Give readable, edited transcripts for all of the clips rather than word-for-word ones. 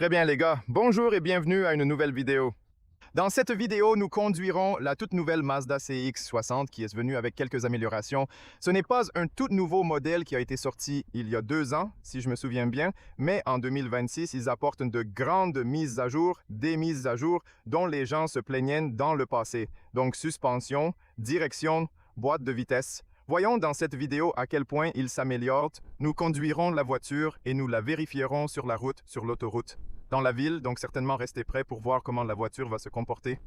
Très bien les gars, bonjour et bienvenue à une nouvelle vidéo. Dans cette vidéo, nous conduirons la toute nouvelle Mazda CX-60 qui est venue avec quelques améliorations. Ce n'est pas un tout nouveau modèle qui a été sorti il y a 2 ans, si je me souviens bien, mais en 2026, ils apportent de grandes mises à jour, des mises à jour dont les gens se plaignaient dans le passé. Donc suspension, direction, boîte de vitesse. Voyons dans cette vidéo à quel point il s'améliore. Nous conduirons la voiture et nous la vérifierons sur la route, sur l'autoroute. Dans la ville, donc certainement restez prêts pour voir comment la voiture va se comporter.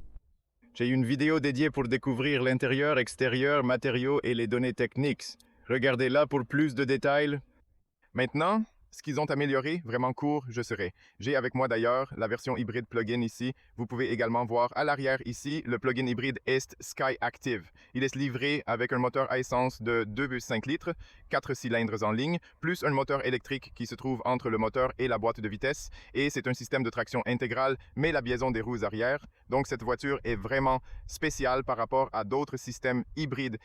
J'ai une vidéo dédiée pour découvrir l'intérieur, extérieur, matériaux et les données techniques. Regardez-la pour plus de détails. Maintenant, ce qu'ils ont amélioré, vraiment court, je serai. J'ai avec moi d'ailleurs la version hybride plug-in ici. Vous pouvez également voir à l'arrière ici le plug-in hybride est Sky Active. Il est livré avec un moteur à essence de 2,5 litres, 4 cylindres en ligne, plus un moteur électrique qui se trouve entre le moteur et la boîte de vitesse. Et c'est un système de traction intégrale, mais la biaison des roues arrière. Donc cette voiture est vraiment spéciale par rapport à d'autres systèmes hybrides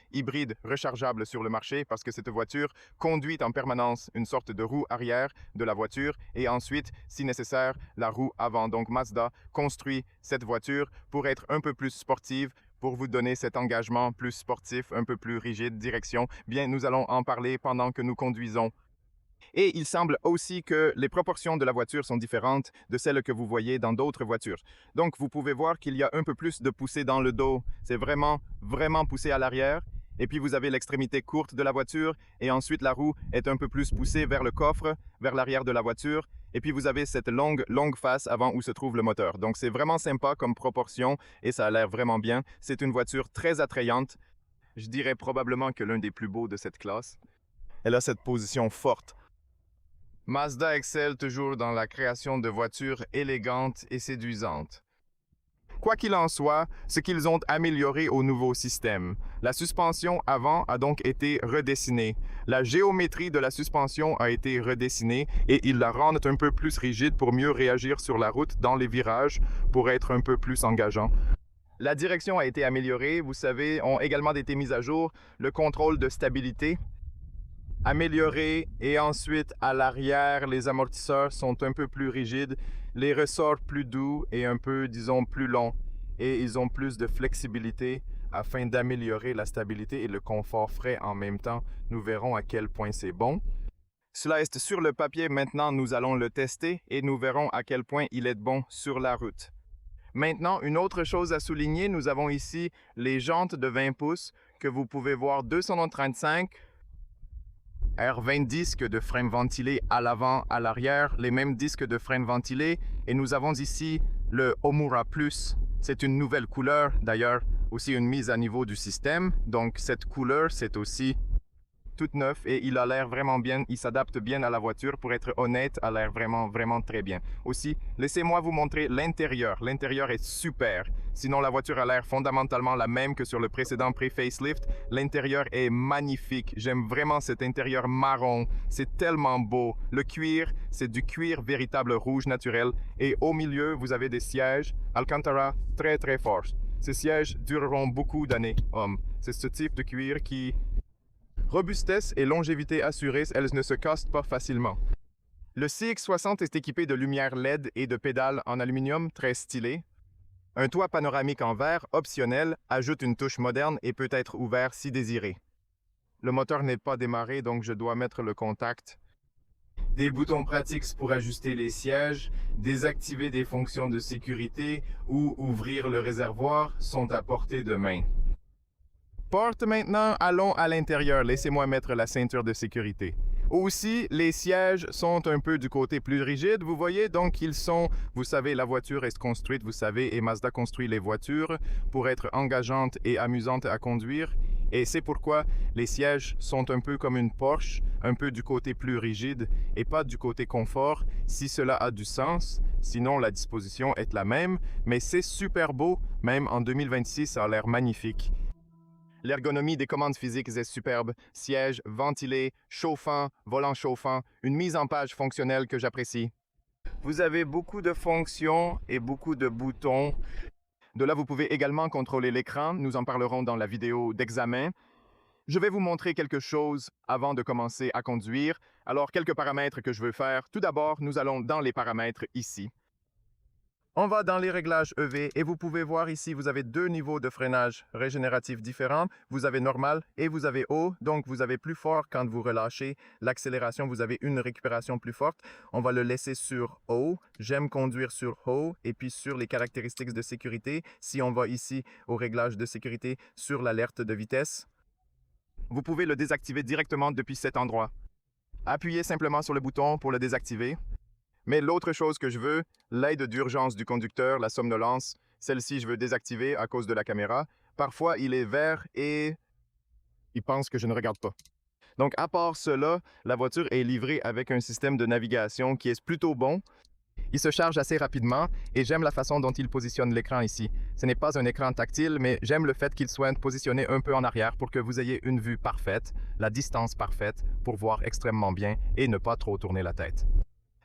rechargeables sur le marché parce que cette voiture conduit en permanence une sorte de roue arrière de la voiture et ensuite, si nécessaire, la roue avant. Donc Mazda construit cette voiture pour être un peu plus sportive, pour vous donner cet engagement plus sportif, un peu plus rigide, direction. Bien, nous allons en parler pendant que nous conduisons. Et il semble aussi que les proportions de la voiture sont différentes de celles que vous voyez dans d'autres voitures. Donc, vous pouvez voir qu'il y a un peu plus de poussée dans le dos. C'est vraiment poussé à l'arrière. Et puis, vous avez l'extrémité courte de la voiture. Et ensuite, la roue est un peu plus poussée vers le coffre, vers l'arrière de la voiture. Et puis, vous avez cette longue face avant où se trouve le moteur. Donc, c'est vraiment sympa comme proportion et ça a l'air vraiment bien. C'est une voiture très attrayante. Je dirais probablement que l'un des plus beaux de cette classe. Elle a cette position forte. Mazda excelle toujours dans la création de voitures élégantes et séduisantes. Quoi qu'il en soit, ce qu'ils ont amélioré au nouveau système. La suspension avant a donc été redessinée. La géométrie de la suspension a été redessinée et ils la rendent un peu plus rigide pour mieux réagir sur la route dans les virages, pour être un peu plus engageant. La direction a été améliorée, vous savez, ont également été mises à jour. Le contrôle de stabilité amélioré et ensuite à l'arrière, les amortisseurs sont un peu plus rigides, les ressorts plus doux et un peu, disons, plus longs. Et ils ont plus de flexibilité afin d'améliorer la stabilité et le confort frais en même temps. Nous verrons à quel point c'est bon. Cela est sur le papier, maintenant nous allons le tester et nous verrons à quel point il est bon sur la route. Maintenant, une autre chose à souligner, nous avons ici les jantes de 20 pouces que vous pouvez voir 235 R20 disques de frein ventilé à l'avant, à l'arrière, les mêmes disques de frein ventilé. Et nous avons ici le Omura Plus. C'est une nouvelle couleur, d'ailleurs, aussi une mise à niveau du système. Donc cette couleur, c'est aussi toute neuve et il a l'air vraiment bien, il s'adapte bien à la voiture. Pour être honnête, a l'air vraiment très bien. Aussi, laissez-moi vous montrer l'intérieur. L'intérieur est super. Sinon, la voiture a l'air fondamentalement la même que sur le précédent pré-facelift. L'intérieur est magnifique. J'aime vraiment cet intérieur marron. C'est tellement beau. Le cuir, c'est du cuir véritable rouge naturel. Et au milieu, vous avez des sièges Alcantara très forts. Ces sièges dureront beaucoup d'années, hommes. C'est ce type de cuir qui... Robustesse et longévité assurées, elles ne se cassent pas facilement. Le CX-60 est équipé de lumières LED et de pédales en aluminium très stylées. Un toit panoramique en verre, optionnel, ajoute une touche moderne et peut être ouvert si désiré. Le moteur n'est pas démarré, donc je dois mettre le contact. Des boutons pratiques pour ajuster les sièges, désactiver des fonctions de sécurité ou ouvrir le réservoir sont à portée de main. Porte maintenant, allons à l'intérieur. Laissez-moi mettre la ceinture de sécurité. Aussi, les sièges sont un peu du côté plus rigide, vous voyez, donc ils sont, vous savez, la voiture est construite, vous savez, et Mazda construit les voitures pour être engageantes et amusantes à conduire. Et c'est pourquoi les sièges sont un peu comme une Porsche, un peu du côté plus rigide et pas du côté confort, si cela a du sens. Sinon, la disposition est la même, mais c'est super beau, même en 2026, ça a l'air magnifique. L'ergonomie des commandes physiques est superbe. Siège ventilé, chauffant, volant chauffant, une mise en page fonctionnelle que j'apprécie. Vous avez beaucoup de fonctions et beaucoup de boutons. De là, vous pouvez également contrôler l'écran. Nous en parlerons dans la vidéo d'examen. Je vais vous montrer quelque chose avant de commencer à conduire. Alors, quelques paramètres que je veux faire. Tout d'abord, nous allons dans les paramètres ici. On va dans les réglages EV et vous pouvez voir ici, vous avez deux niveaux de freinage régénératif différents. Vous avez normal et vous avez haut, donc vous avez plus fort quand vous relâchez l'accélération, vous avez une récupération plus forte. On va le laisser sur haut. J'aime conduire sur haut et puis sur les caractéristiques de sécurité. Si on va ici au réglage de sécurité sur l'alerte de vitesse, vous pouvez le désactiver directement depuis cet endroit. Appuyez simplement sur le bouton pour le désactiver. Mais l'autre chose que je veux, l'aide d'urgence du conducteur, la somnolence, celle-ci je veux désactiver à cause de la caméra. Parfois, il est vert et il pense que je ne regarde pas. Donc, à part cela, la voiture est livrée avec un système de navigation qui est plutôt bon. Il se charge assez rapidement et j'aime la façon dont il positionne l'écran ici. Ce n'est pas un écran tactile, mais j'aime le fait qu'il soit positionné un peu en arrière pour que vous ayez une vue parfaite, la distance parfaite pour voir extrêmement bien et ne pas trop tourner la tête.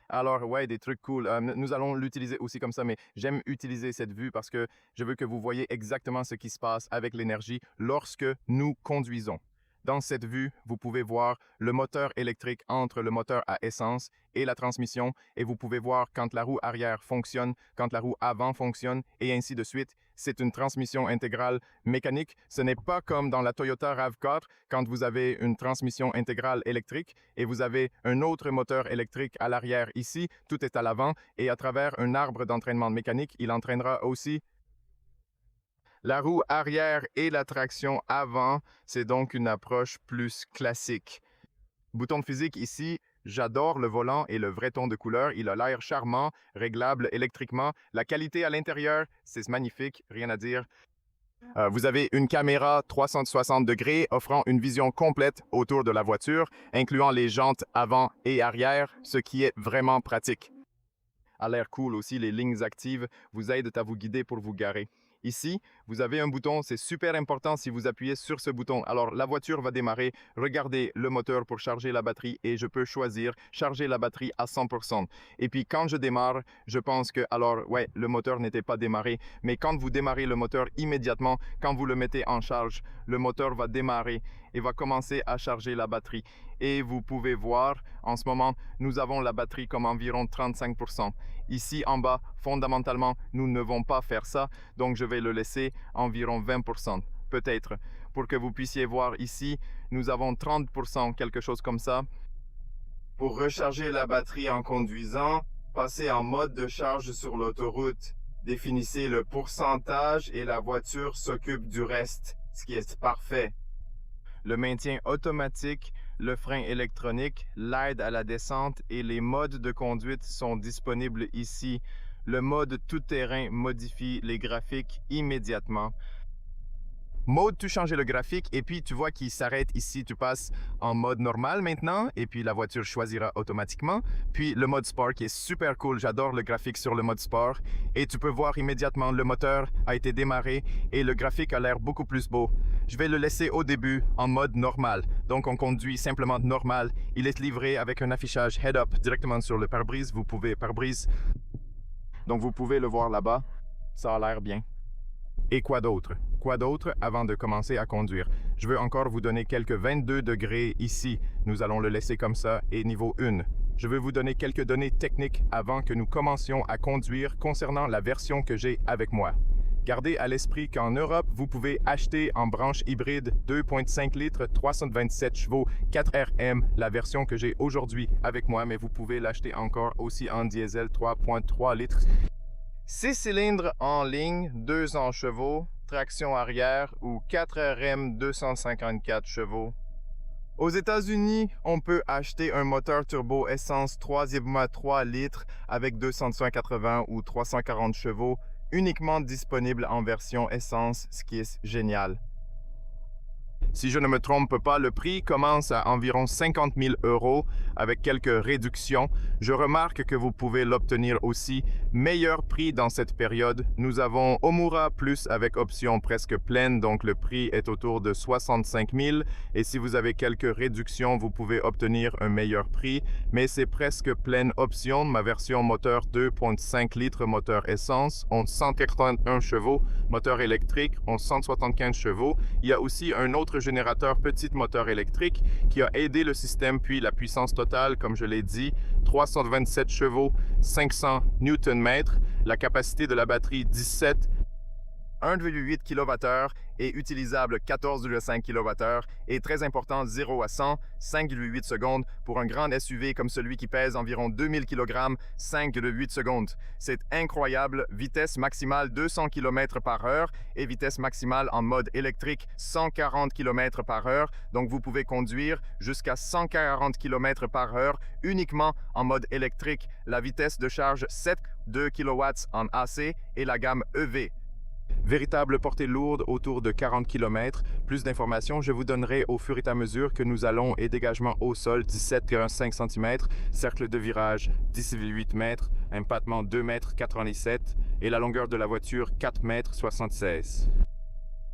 Alors, ouais, des trucs cool. Nous allons l'utiliser aussi comme ça, mais j'aime utiliser cette vue parce que je veux que vous voyez exactement ce qui se passe avec l'énergie lorsque nous conduisons. Dans cette vue, vous pouvez voir le moteur électrique entre le moteur à essence et la transmission, et vous pouvez voir quand la roue arrière fonctionne, quand la roue avant fonctionne, et ainsi de suite. C'est une transmission intégrale mécanique. Ce n'est pas comme dans la Toyota RAV4, quand vous avez une transmission intégrale électrique et vous avez un autre moteur électrique à l'arrière ici. Tout est à l'avant, et à travers un arbre d'entraînement mécanique, il entraînera aussi la roue arrière et la traction avant. C'est donc une approche plus classique. Bouton de physique ici, j'adore le volant et le vrai ton de couleur. Il a l'air charmant, réglable électriquement. La qualité à l'intérieur, c'est magnifique, rien à dire. Vous avez une caméra 360 degrés offrant une vision complète autour de la voiture, incluant les jantes avant et arrière, ce qui est vraiment pratique. A l'air cool aussi, les lignes actives vous aident à vous guider pour vous garer. Ici, vous avez un bouton, c'est super important si vous appuyez sur ce bouton. Alors, la voiture va démarrer. Regardez le moteur pour charger la batterie et je peux choisir charger la batterie à 100%. Et puis, quand je démarre, je pense que, alors, ouais, le moteur n'était pas démarré. Mais quand vous démarrez le moteur immédiatement, quand vous le mettez en charge, le moteur va démarrer et va commencer à charger la batterie. Et vous pouvez voir, en ce moment, nous avons la batterie comme environ 35%. Ici, en bas, fondamentalement, nous ne devons pas faire ça, donc je vais le laisser environ 20%, peut-être. Pour que vous puissiez voir ici, nous avons 30%, quelque chose comme ça. Pour recharger la batterie en conduisant, passez en mode de charge sur l'autoroute. Définissez le pourcentage et la voiture s'occupe du reste, ce qui est parfait. Le maintien automatique, le frein électronique, l'aide à la descente et les modes de conduite sont disponibles ici. Le mode tout-terrain modifie les graphiques immédiatement. Mode, tu changes le graphique et puis tu vois qu'il s'arrête ici. Tu passes en mode normal maintenant et puis la voiture choisira automatiquement. Puis le mode sport qui est super cool. J'adore le graphique sur le mode sport. Et tu peux voir immédiatement le moteur a été démarré et le graphique a l'air beaucoup plus beau. Je vais le laisser au début en mode normal. Donc on conduit simplement normal. Il est livré avec un affichage head-up directement sur le pare-brise. Vous pouvez pare-brise. Donc vous pouvez le voir là-bas. Ça a l'air bien. Et quoi d'autre? Quoi d'autre avant de commencer à conduire? Je veux encore vous donner quelques 22 degrés ici. Nous allons le laisser comme ça. Et niveau 1. Je veux vous donner quelques données techniques avant que nous commencions à conduire concernant la version que j'ai avec moi. Gardez à l'esprit qu'en Europe, vous pouvez acheter en branche hybride 2.5 litres, 327 chevaux, 4RM, la version que j'ai aujourd'hui avec moi, mais vous pouvez l'acheter encore aussi en diesel 3.3 litres. 6 cylindres en ligne, 200 chevaux, traction arrière ou 4RM 254 chevaux. Aux États-Unis, on peut acheter un moteur turbo essence 3,3 litres avec 280 ou 340 chevaux, uniquement disponible en version essence, ce qui est génial. Si je ne me trompe pas, le prix commence à environ 50 000 € avec quelques réductions. Je remarque que vous pouvez l'obtenir aussi. Meilleur prix dans cette période. Nous avons Omura Plus avec option presque pleine, donc le prix est autour de 65 000. Et si vous avez quelques réductions, vous pouvez obtenir un meilleur prix. Mais c'est presque pleine option. Ma version moteur 2.5 litres moteur essence, ont 181 chevaux. Moteur électrique, ont 175 chevaux. Il y a aussi un autre générateur petit moteur électrique qui a aidé le système, puis la puissance totale, comme je l'ai dit, 327 chevaux, 500 Nm. La capacité de la batterie 1,8 kWh et utilisable 14,5 kWh et très important 0 à 100, 5,8 secondes pour un grand SUV comme celui qui pèse environ 2000 kg, 5,8 secondes. C'est incroyable, vitesse maximale 200 km/h et vitesse maximale en mode électrique 140 km/h. Donc vous pouvez conduire jusqu'à 140 km/h uniquement en mode électrique. La vitesse de charge 7,2 kW en AC et la gamme EV. Véritable portée lourde autour de 40 km. Plus d'informations, je vous donnerai au fur et à mesure que nous allons et dégagement au sol 17,5 cm, cercle de virage 10,8 m, empattement 2,97 m et la longueur de la voiture 4,76 m.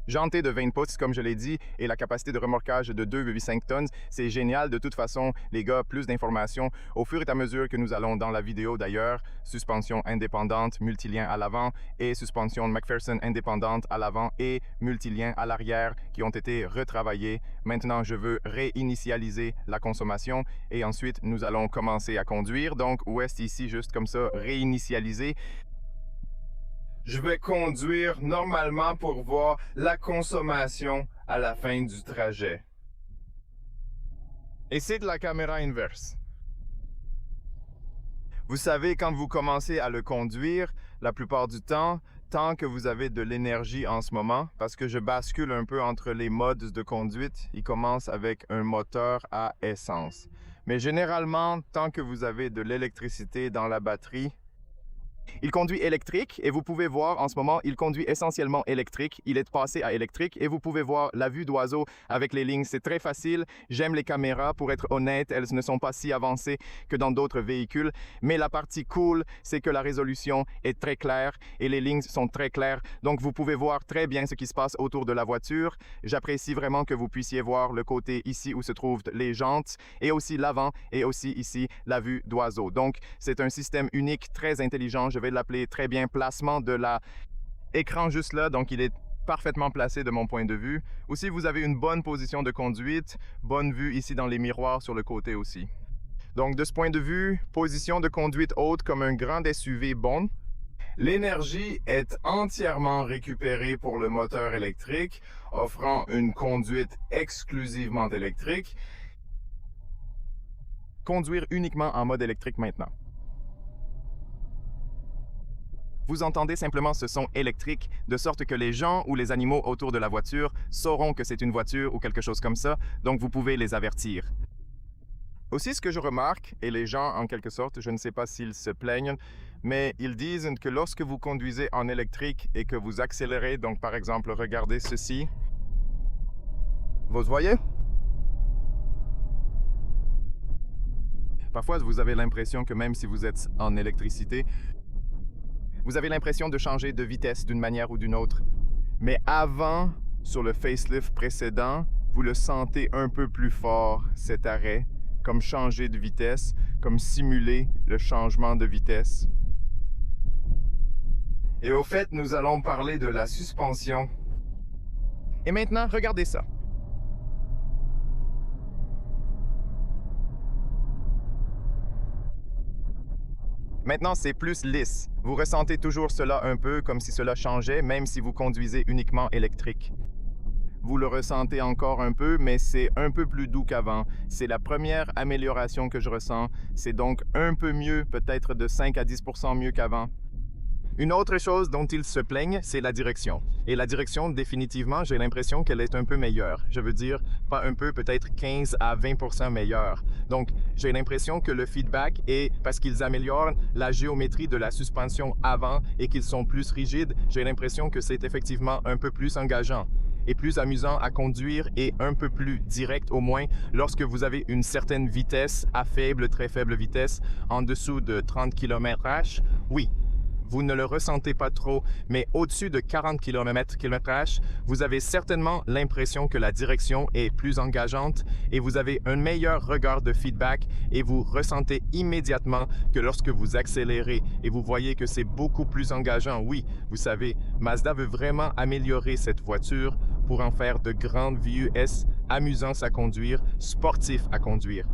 Janté de 20 pouces, comme je l'ai dit, et la capacité de remorquage de 2,5 tonnes. C'est génial. De toute façon, les gars, plus d'informations au fur et à mesure que nous allons dans la vidéo d'ailleurs. Suspension indépendante, multilien à l'avant et suspension McPherson indépendante à l'avant et multilien à l'arrière qui ont été retravaillés. Maintenant, je veux réinitialiser la consommation et ensuite, nous allons commencer à conduire. Donc, où est-ce ici, juste comme ça, réinitialiser. Je vais conduire normalement pour voir la consommation à la fin du trajet. Et c'est de la caméra inverse. Vous savez, quand vous commencez à le conduire, la plupart du temps, tant que vous avez de l'énergie en ce moment, parce que je bascule un peu entre les modes de conduite, il commence avec un moteur à essence. Mais généralement, tant que vous avez de l'électricité dans la batterie, il conduit électrique et vous pouvez voir en ce moment, il conduit essentiellement électrique. Il est passé à électrique et vous pouvez voir la vue d'oiseau avec les lignes. C'est très facile. J'aime les caméras. Pour être honnête, elles ne sont pas si avancées que dans d'autres véhicules. Mais la partie cool, c'est que la résolution est très claire et les lignes sont très claires. Donc, vous pouvez voir très bien ce qui se passe autour de la voiture. J'apprécie vraiment que vous puissiez voir le côté ici où se trouvent les jantes et aussi l'avant et aussi ici la vue d'oiseau. Donc, c'est un système unique, très intelligent. Je vais l'appeler très bien placement de l'écran juste là, donc il est parfaitement placé de mon point de vue. Aussi, vous avez une bonne position de conduite, bonne vue ici dans les miroirs sur le côté aussi. Donc de ce point de vue, position de conduite haute comme un grand SUV bon. L'énergie est entièrement récupérée pour le moteur électrique, offrant une conduite exclusivement électrique. Conduire uniquement en mode électrique maintenant. Vous entendez simplement ce son électrique, de sorte que les gens ou les animaux autour de la voiture sauront que c'est une voiture ou quelque chose comme ça, donc vous pouvez les avertir. Aussi, ce que je remarque, et les gens en quelque sorte, je ne sais pas s'ils se plaignent, mais ils disent que lorsque vous conduisez en électrique et que vous accélérez, donc par exemple, regardez ceci, vous voyez? Parfois, vous avez l'impression que même si vous êtes en électricité, vous avez l'impression de changer de vitesse d'une manière ou d'une autre. Mais avant, sur le facelift précédent, vous le sentez un peu plus fort, cet arrêt, comme changer de vitesse, comme simuler le changement de vitesse. Et au fait, nous allons parler de la suspension. Et maintenant, regardez ça. Maintenant, c'est plus lisse. Vous ressentez toujours cela un peu comme si cela changeait, même si vous conduisez uniquement électrique. Vous le ressentez encore un peu, mais c'est un peu plus doux qu'avant. C'est la première amélioration que je ressens. C'est donc un peu mieux, peut-être de 5 à 10% mieux qu'avant. Une autre chose dont ils se plaignent, c'est la direction. Et la direction, définitivement, j'ai l'impression qu'elle est un peu meilleure. Je veux dire, pas un peu, peut-être 15 à 20% meilleure. Donc, j'ai l'impression que le feedback est, parce qu'ils améliorent la géométrie de la suspension avant et qu'ils sont plus rigides, j'ai l'impression que c'est effectivement un peu plus engageant et plus amusant à conduire et un peu plus direct au moins lorsque vous avez une certaine vitesse à faible, très faible vitesse, en dessous de 30 km/h. Oui. Vous ne le ressentez pas trop, mais au-dessus de 40 km/h, vous avez certainement l'impression que la direction est plus engageante et vous avez un meilleur regard de feedback et vous ressentez immédiatement que lorsque vous accélérez et vous voyez que c'est beaucoup plus engageant. Oui, vous savez, Mazda veut vraiment améliorer cette voiture pour en faire de grandes VUS, amusantes à conduire, sportifs à conduire.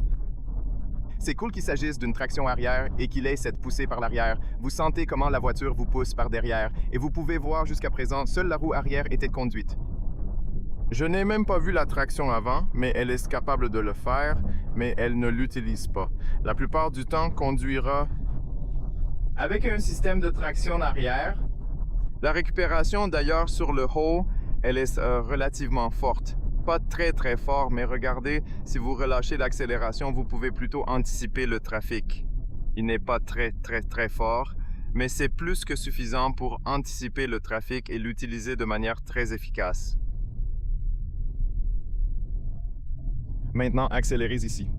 C'est cool qu'il s'agisse d'une traction arrière et qu'il ait cette poussée par l'arrière. Vous sentez comment la voiture vous pousse par derrière et vous pouvez voir jusqu'à présent, seule la roue arrière était conduite. Je n'ai même pas vu la traction avant, mais elle est capable de le faire, mais elle ne l'utilise pas. La plupart du temps, conduira avec un système de traction en arrière. La récupération d'ailleurs sur le haut, elle est relativement forte. Pas très fort, mais regardez, si vous relâchez l'accélération, vous pouvez plutôt anticiper le trafic. Il n'est pas très fort, mais c'est plus que suffisant pour anticiper le trafic et l'utiliser de manière très efficace. Maintenant, accélérez ici.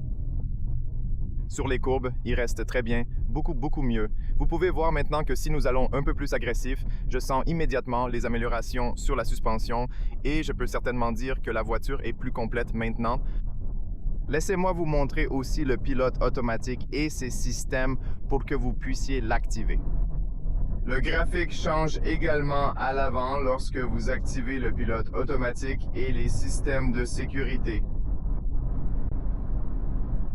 Sur les courbes, il reste très bien, beaucoup mieux. Vous pouvez voir maintenant que si nous allons un peu plus agressif, je sens immédiatement les améliorations sur la suspension et je peux certainement dire que la voiture est plus complète maintenant. Laissez-moi vous montrer aussi le pilote automatique et ses systèmes pour que vous puissiez l'activer. Le graphique change également à l'avant lorsque vous activez le pilote automatique et les systèmes de sécurité.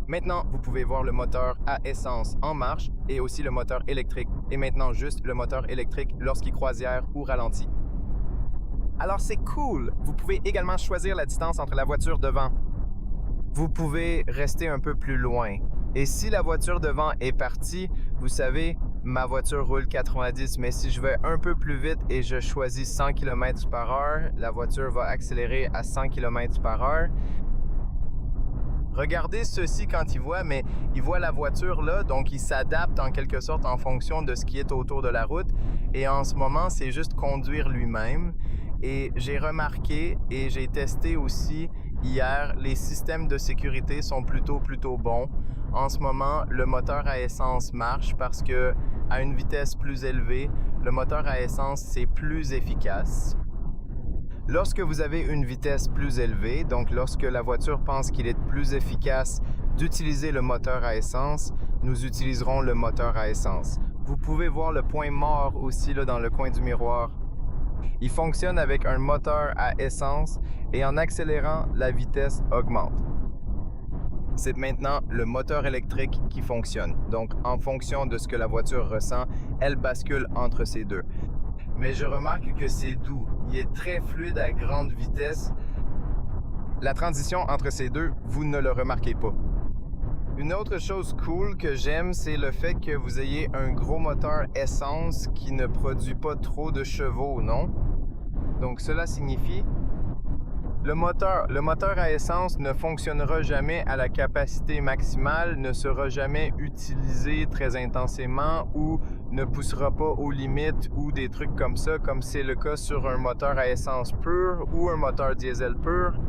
Maintenant, vous pouvez voir le moteur à essence en marche et aussi le moteur électrique. Et maintenant, juste le moteur électrique lorsqu'il croisière ou ralentit. Alors, c'est cool! Vous pouvez également choisir la distance entre la voiture devant. Vous pouvez rester un peu plus loin. Et si la voiture devant est partie, vous savez, ma voiture roule 90, mais si je vais un peu plus vite et je choisis 100 km/h, la voiture va accélérer à 100 km/h. Regardez ceci quand il voit, mais il voit la voiture là, donc il s'adapte en quelque sorte en fonction de ce qui est autour de la route. Et en ce moment, c'est juste conduire lui-même. Et j'ai remarqué et j'ai testé aussi hier, les systèmes de sécurité sont plutôt bons. En ce moment, le moteur à essence marche parce que à une vitesse plus élevée, le moteur à essence c'est plus efficace. Lorsque vous avez une vitesse plus élevée, donc lorsque la voiture pense qu'il est plus efficace d'utiliser le moteur à essence, nous utiliserons le moteur à essence. Vous pouvez voir le point mort aussi là dans le coin du miroir. Il fonctionne avec un moteur à essence et en accélérant, la vitesse augmente. C'est maintenant le moteur électrique qui fonctionne. Donc, en fonction de ce que la voiture ressent, elle bascule entre ces deux. Mais je remarque que c'est doux. Il est très fluide à grande vitesse. La transition entre ces deux, vous ne le remarquez pas. Une autre chose cool que j'aime, c'est le fait que vous ayez un gros moteur essence qui ne produit pas trop de chevaux, non? Donc cela signifie le moteur à essence ne fonctionnera jamais à la capacité maximale, ne sera jamais utilisé très intensément ou ne poussera pas aux limites ou des trucs comme ça, comme c'est le cas sur un moteur à essence pur ou un moteur diesel pur.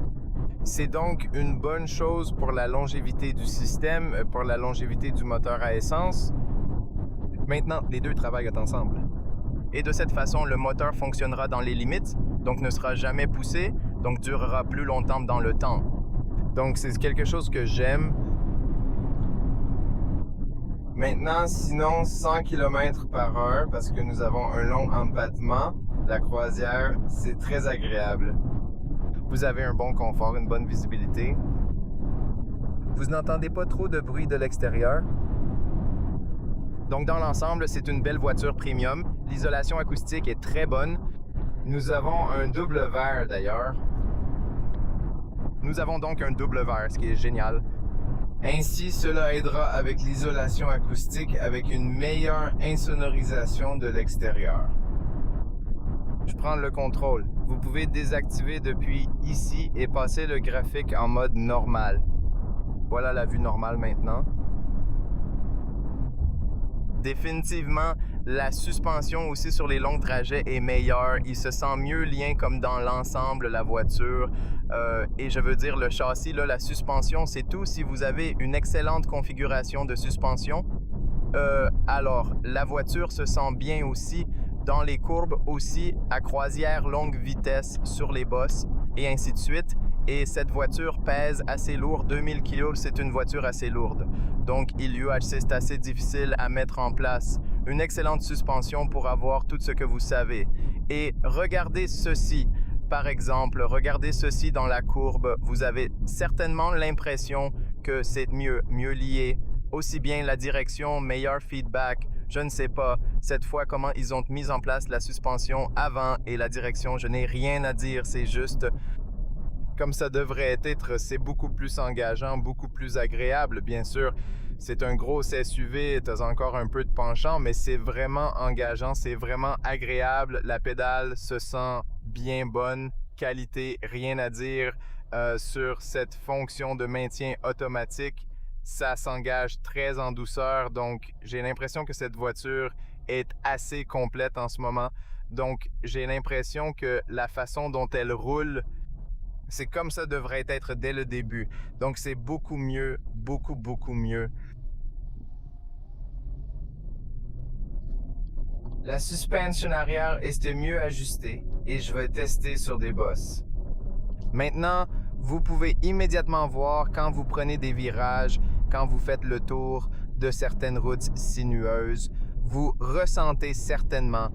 C'est donc une bonne chose pour la longévité du système, pour la longévité du moteur à essence. Maintenant, les deux travaillent ensemble. Et de cette façon, le moteur fonctionnera dans les limites, donc ne sera jamais poussé, donc durera plus longtemps dans le temps. Donc c'est quelque chose que j'aime. Maintenant, sinon 100 km/h, parce que nous avons un long empattement, la croisière, c'est très agréable. Vous avez un bon confort, une bonne visibilité. Vous n'entendez pas trop de bruit de l'extérieur. Donc dans l'ensemble, c'est une belle voiture premium. L'isolation acoustique est très bonne. Nous avons un double verre d'ailleurs. Nous avons donc un double verre, ce qui est génial. Ainsi, cela aidera avec l'isolation acoustique avec une meilleure insonorisation de l'extérieur. Je prends le contrôle. Vous pouvez désactiver depuis ici et passer le graphique en mode normal. Voilà la vue normale maintenant. Définitivement, la suspension aussi sur les longs trajets est meilleure. Il se sent mieux lien comme dans l'ensemble, la voiture. Et je veux dire, le châssis, là, la suspension, c'est tout. Si vous avez une excellente configuration de suspension, alors la voiture se sent bien aussi dans les courbes, aussi à croisière longue vitesse sur les bosses et ainsi de suite. Et cette voiture pèse assez lourd, 2000 kg, c'est une voiture assez lourde. Donc, l'UHC, c'est assez difficile à mettre en place. Une excellente suspension pour avoir tout ce que vous savez. Et regardez ceci, par exemple, regardez ceci dans la courbe. Vous avez certainement l'impression que c'est mieux lié Aussi bien la direction, meilleur feedback, je ne sais pas. Cette fois, comment ils ont mis en place la suspension avant et la direction, je n'ai rien à dire. C'est juste comme ça devrait être. C'est beaucoup plus engageant, beaucoup plus agréable, bien sûr. C'est un gros SUV, tu as encore un peu de penchant, mais c'est vraiment engageant, c'est vraiment agréable. La pédale se sent bien bonne, qualité, rien à dire sur cette fonction de maintien automatique. Ça s'engage très en douceur, donc j'ai l'impression que cette voiture est assez complète en ce moment. Donc j'ai l'impression que la façon dont elle roule, c'est comme ça devrait être dès le début. Donc c'est beaucoup mieux, beaucoup mieux. La suspension arrière est mieux ajustée et je vais tester sur des bosses. Maintenant, vous pouvez immédiatement voir quand vous prenez des virages, quand vous faites le tour de certaines routes sinueuses, vous ressentez certainement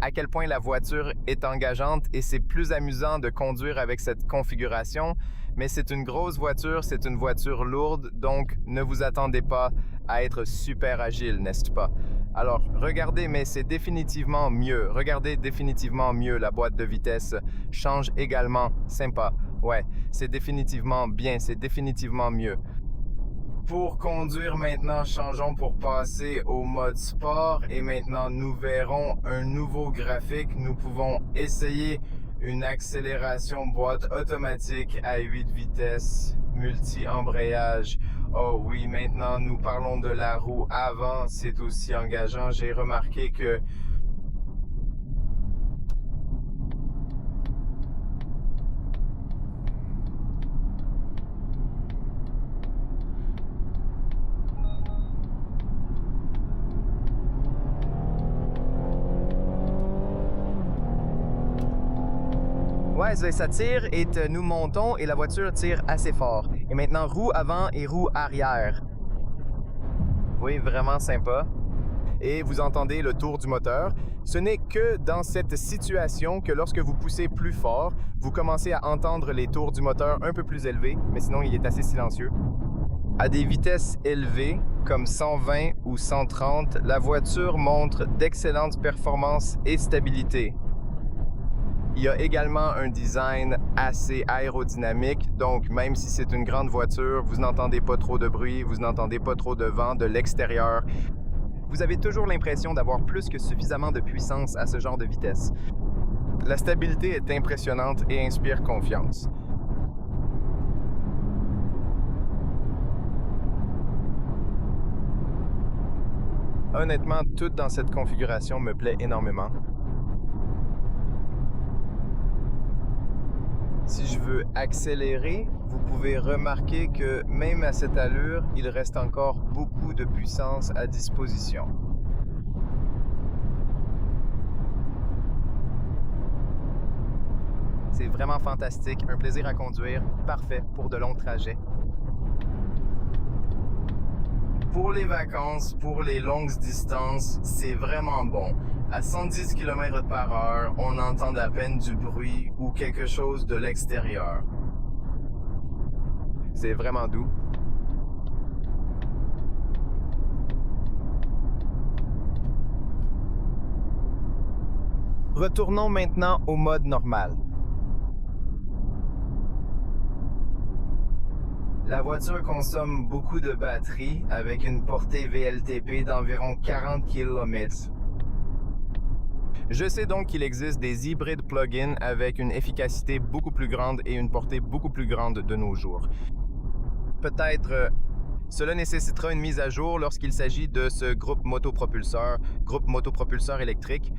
à quel point la voiture est engageante et c'est plus amusant de conduire avec cette configuration, mais c'est une grosse voiture, c'est une voiture lourde, donc ne vous attendez pas à être super agile, n'est-ce pas? Alors, regardez, mais c'est définitivement mieux. Regardez définitivement mieux. La boîte de vitesse change également. Sympa. Ouais, c'est définitivement bien, c'est définitivement mieux. Pour conduire maintenant, changeons pour passer au mode sport et maintenant nous verrons un nouveau graphique. Nous pouvons essayer une accélération boîte automatique à 8 vitesses, multi-embrayage. Oh oui, maintenant nous parlons de la roue avant, c'est aussi engageant. J'ai remarqué que ouais, ça tire et nous montons et la voiture tire assez fort. Et maintenant, roue avant et roue arrière. Oui, vraiment sympa. Et vous entendez le tour du moteur. Ce n'est que dans cette situation que lorsque vous poussez plus fort, vous commencez à entendre les tours du moteur un peu plus élevés, mais sinon il est assez silencieux. À des vitesses élevées, comme 120 ou 130, la voiture montre d'excellentes performances et stabilité. Il y a également un design assez aérodynamique, donc même si c'est une grande voiture, vous n'entendez pas trop de bruit, vous n'entendez pas trop de vent de l'extérieur. Vous avez toujours l'impression d'avoir plus que suffisamment de puissance à ce genre de vitesse. La stabilité est impressionnante et inspire confiance. Honnêtement, tout dans cette configuration me plaît énormément. Si je veux accélérer, vous pouvez remarquer que même à cette allure, il reste encore beaucoup de puissance à disposition. C'est vraiment fantastique, un plaisir à conduire, parfait pour de longs trajets. Pour les vacances, pour les longues distances, c'est vraiment bon. À 110 km/h, on entend à peine du bruit ou quelque chose de l'extérieur. C'est vraiment doux. Retournons maintenant au mode normal. La voiture consomme beaucoup de batterie avec une portée VLTP d'environ 40 km. Je sais donc qu'il existe des hybrides plug-in avec une efficacité beaucoup plus grande et une portée beaucoup plus grande de nos jours. Peut-être cela nécessitera une mise à jour lorsqu'il s'agit de ce groupe motopropulseur électrique.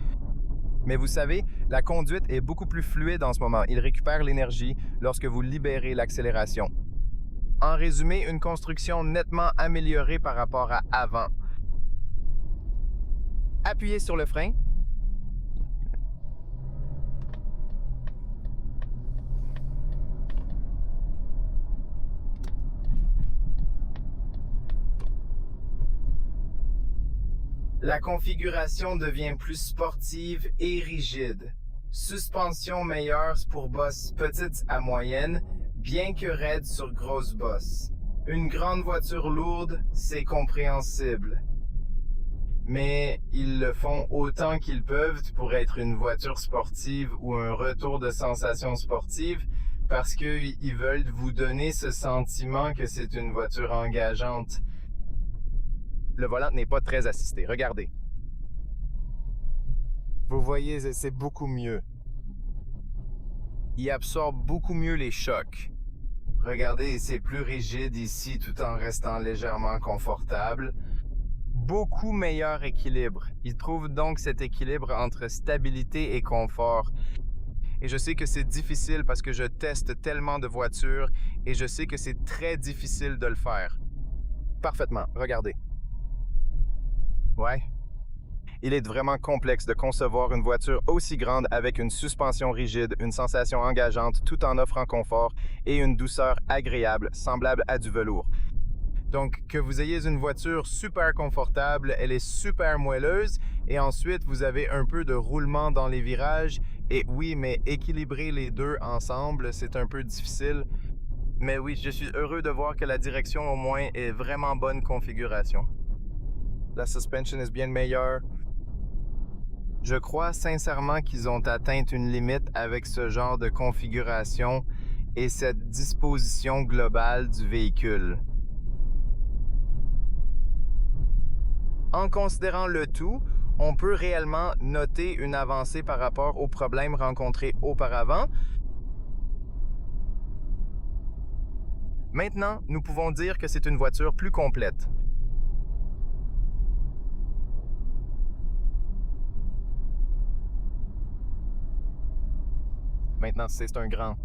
Mais vous savez, la conduite est beaucoup plus fluide en ce moment. Il récupère l'énergie lorsque vous libérez l'accélération. En résumé, une construction nettement améliorée par rapport à avant. Appuyez sur le frein. La configuration devient plus sportive et rigide. Suspension meilleure pour bosses petites à moyennes, bien que raide sur grosses bosses. Une grande voiture lourde, c'est compréhensible. Mais ils le font autant qu'ils peuvent pour être une voiture sportive ou un retour de sensation sportive parce qu'ils veulent vous donner ce sentiment que c'est une voiture engageante. Le volant n'est pas très assisté. Regardez. Vous voyez, c'est beaucoup mieux. Il absorbe beaucoup mieux les chocs. Regardez, c'est plus rigide ici tout en restant légèrement confortable. Beaucoup meilleur équilibre. Il trouve donc cet équilibre entre stabilité et confort. Et je sais que c'est difficile parce que je teste tellement de voitures et je sais que c'est très difficile de le faire. Parfaitement, regardez. Ouais. Il est vraiment complexe de concevoir une voiture aussi grande avec une suspension rigide, une sensation engageante tout en offrant confort et une douceur agréable, semblable à du velours. Donc, que vous ayez une voiture super confortable, elle est super moelleuse, et ensuite, vous avez un peu de roulement dans les virages. Et oui, mais équilibrer les deux ensemble, c'est un peu difficile. Mais oui, je suis heureux de voir que la direction, au moins, est vraiment bonne configuration. La suspension est bien meilleure. Je crois sincèrement qu'ils ont atteint une limite avec ce genre de configuration et cette disposition globale du véhicule. En considérant le tout, on peut réellement noter une avancée par rapport aux problèmes rencontrés auparavant. Maintenant, nous pouvons dire que c'est une voiture plus complète. Maintenant, c'est un grand.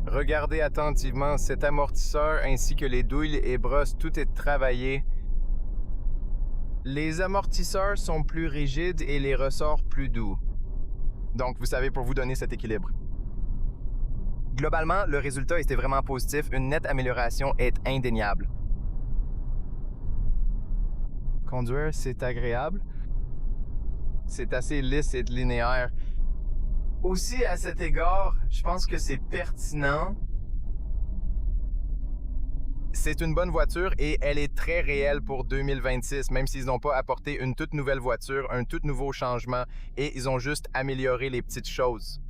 Regardez attentivement cet amortisseur ainsi que les douilles et brosses, tout est travaillé. Les amortisseurs sont plus rigides et les ressorts plus doux. Donc, vous savez, pour vous donner cet équilibre. Globalement, le résultat était vraiment positif. Une nette amélioration est indéniable. Conduire, c'est agréable. C'est assez lisse et linéaire. Aussi, à cet égard, je pense que c'est pertinent. C'est une bonne voiture et elle est très réelle pour 2026, même s'ils n'ont pas apporté une toute nouvelle voiture, un tout nouveau changement, et ils ont juste amélioré les petites choses.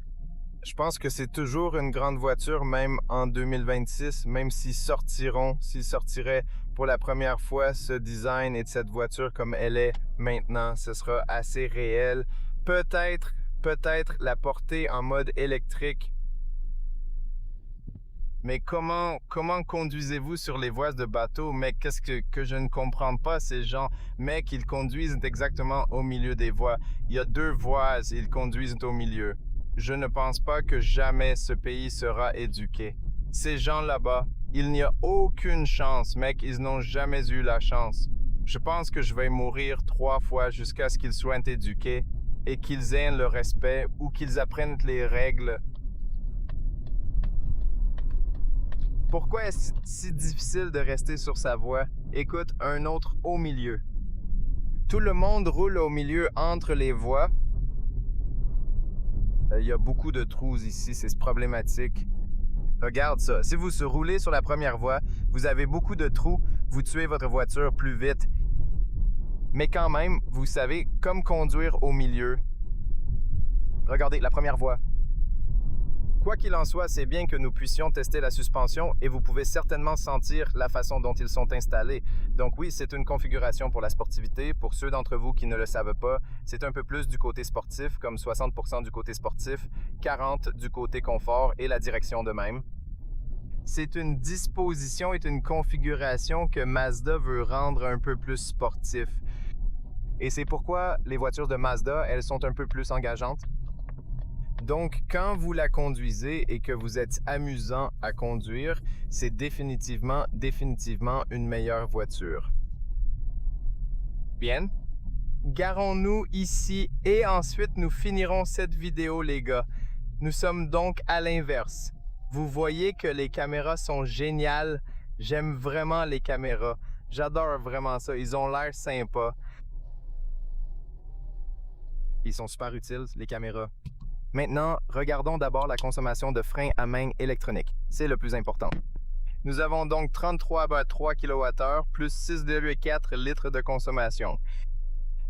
Je pense que c'est toujours une grande voiture, même en 2026, même s'ils sortiraient pour la première fois ce design et de cette voiture comme elle est maintenant, ce sera assez réel. Peut-être la porter en mode électrique. Mais comment conduisez-vous sur les voies de bateau? Mais qu'est-ce que je ne comprends pas, ces gens? Mec, ils conduisent exactement au milieu des voies. Il y a deux voies et ils conduisent au milieu. Je ne pense pas que jamais ce pays sera éduqué. Ces gens là-bas, il n'y a aucune chance, mec, ils n'ont jamais eu la chance. Je pense que je vais mourir 3 fois jusqu'à ce qu'ils soient éduqués et qu'ils aient le respect ou qu'ils apprennent les règles. Pourquoi est-ce si difficile de rester sur sa voie? Écoute, un autre au milieu. Tout le monde roule au milieu entre les voies. Il y a beaucoup de trous ici, c'est problématique. Regarde ça, si vous se roulez sur la première voie, vous avez beaucoup de trous, vous tuez votre voiture plus vite. Mais quand même, vous savez, comme conduire au milieu. Regardez, la première voie. Quoi qu'il en soit, c'est bien que nous puissions tester la suspension et vous pouvez certainement sentir la façon dont ils sont installés. Donc oui, c'est une configuration pour la sportivité. Pour ceux d'entre vous qui ne le savent pas, c'est un peu plus du côté sportif, comme 60% du côté sportif, 40% du côté confort et la direction de même. C'est une disposition et une configuration que Mazda veut rendre un peu plus sportif. Et c'est pourquoi les voitures de Mazda, elles sont un peu plus engageantes. Donc, quand vous la conduisez et que vous êtes amusant à conduire, c'est définitivement une meilleure voiture. Bien. Garons-nous ici et ensuite nous finirons cette vidéo, les gars. Nous sommes donc à l'inverse. Vous voyez que les caméras sont géniales. J'aime vraiment les caméras. J'adore vraiment ça. Ils ont l'air sympas. Ils sont super utiles, les caméras. Maintenant, regardons d'abord la consommation de freins à main électroniques. C'est le plus important. Nous avons donc 33,3 kWh plus 6,4 litres de consommation.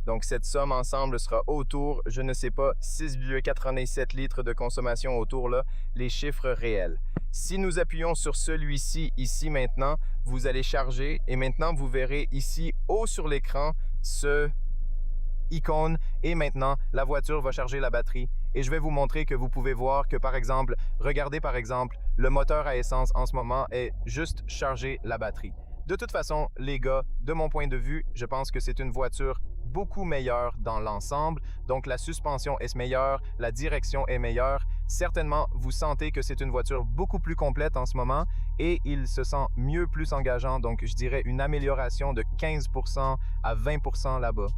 Donc cette somme ensemble sera autour, je ne sais pas, 6,87 litres de consommation autour là, les chiffres réels. Si nous appuyons sur celui-ci ici maintenant, vous allez charger et maintenant vous verrez ici haut sur l'écran ce icône et maintenant la voiture va charger la batterie et je vais vous montrer que vous pouvez voir que par exemple, regardez par exemple, le moteur à essence en ce moment est juste chargé la batterie. De toute façon, les gars, de mon point de vue, je pense que c'est une voiture beaucoup meilleure dans l'ensemble. Donc la suspension est meilleure, la direction est meilleure. Certainement, vous sentez que c'est une voiture beaucoup plus complète en ce moment et il se sent mieux, plus engageant. Donc je dirais une amélioration de 15% à 20% là-bas.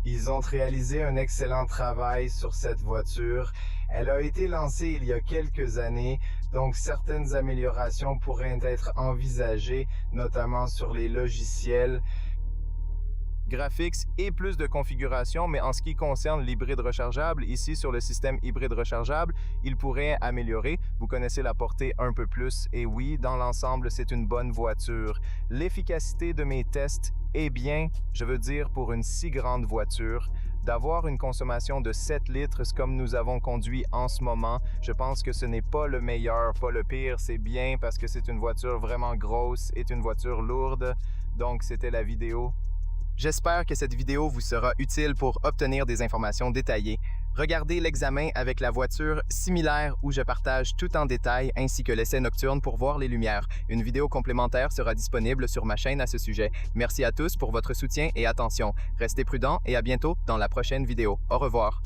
Ils ont réalisé un excellent travail sur cette voiture. Elle a été lancée il y a quelques années, donc certaines améliorations pourraient être envisagées, notamment sur les logiciels, graphiques et plus de configuration, mais en ce qui concerne l'hybride rechargeable, ici sur le système hybride rechargeable, il pourrait améliorer. Vous connaissez la portée un peu plus et oui, dans l'ensemble, c'est une bonne voiture. L'efficacité de mes tests est bien, je veux dire, pour une si grande voiture. D'avoir une consommation de 7 litres comme nous avons conduit en ce moment, je pense que ce n'est pas le meilleur, pas le pire, c'est bien parce que c'est une voiture vraiment grosse et une voiture lourde. Donc, c'était la vidéo. J'espère que cette vidéo vous sera utile pour obtenir des informations détaillées. Regardez l'examen avec la voiture similaire où je partage tout en détail ainsi que l'essai nocturne pour voir les lumières. Une vidéo complémentaire sera disponible sur ma chaîne à ce sujet. Merci à tous pour votre soutien et attention. Restez prudents et à bientôt dans la prochaine vidéo. Au revoir.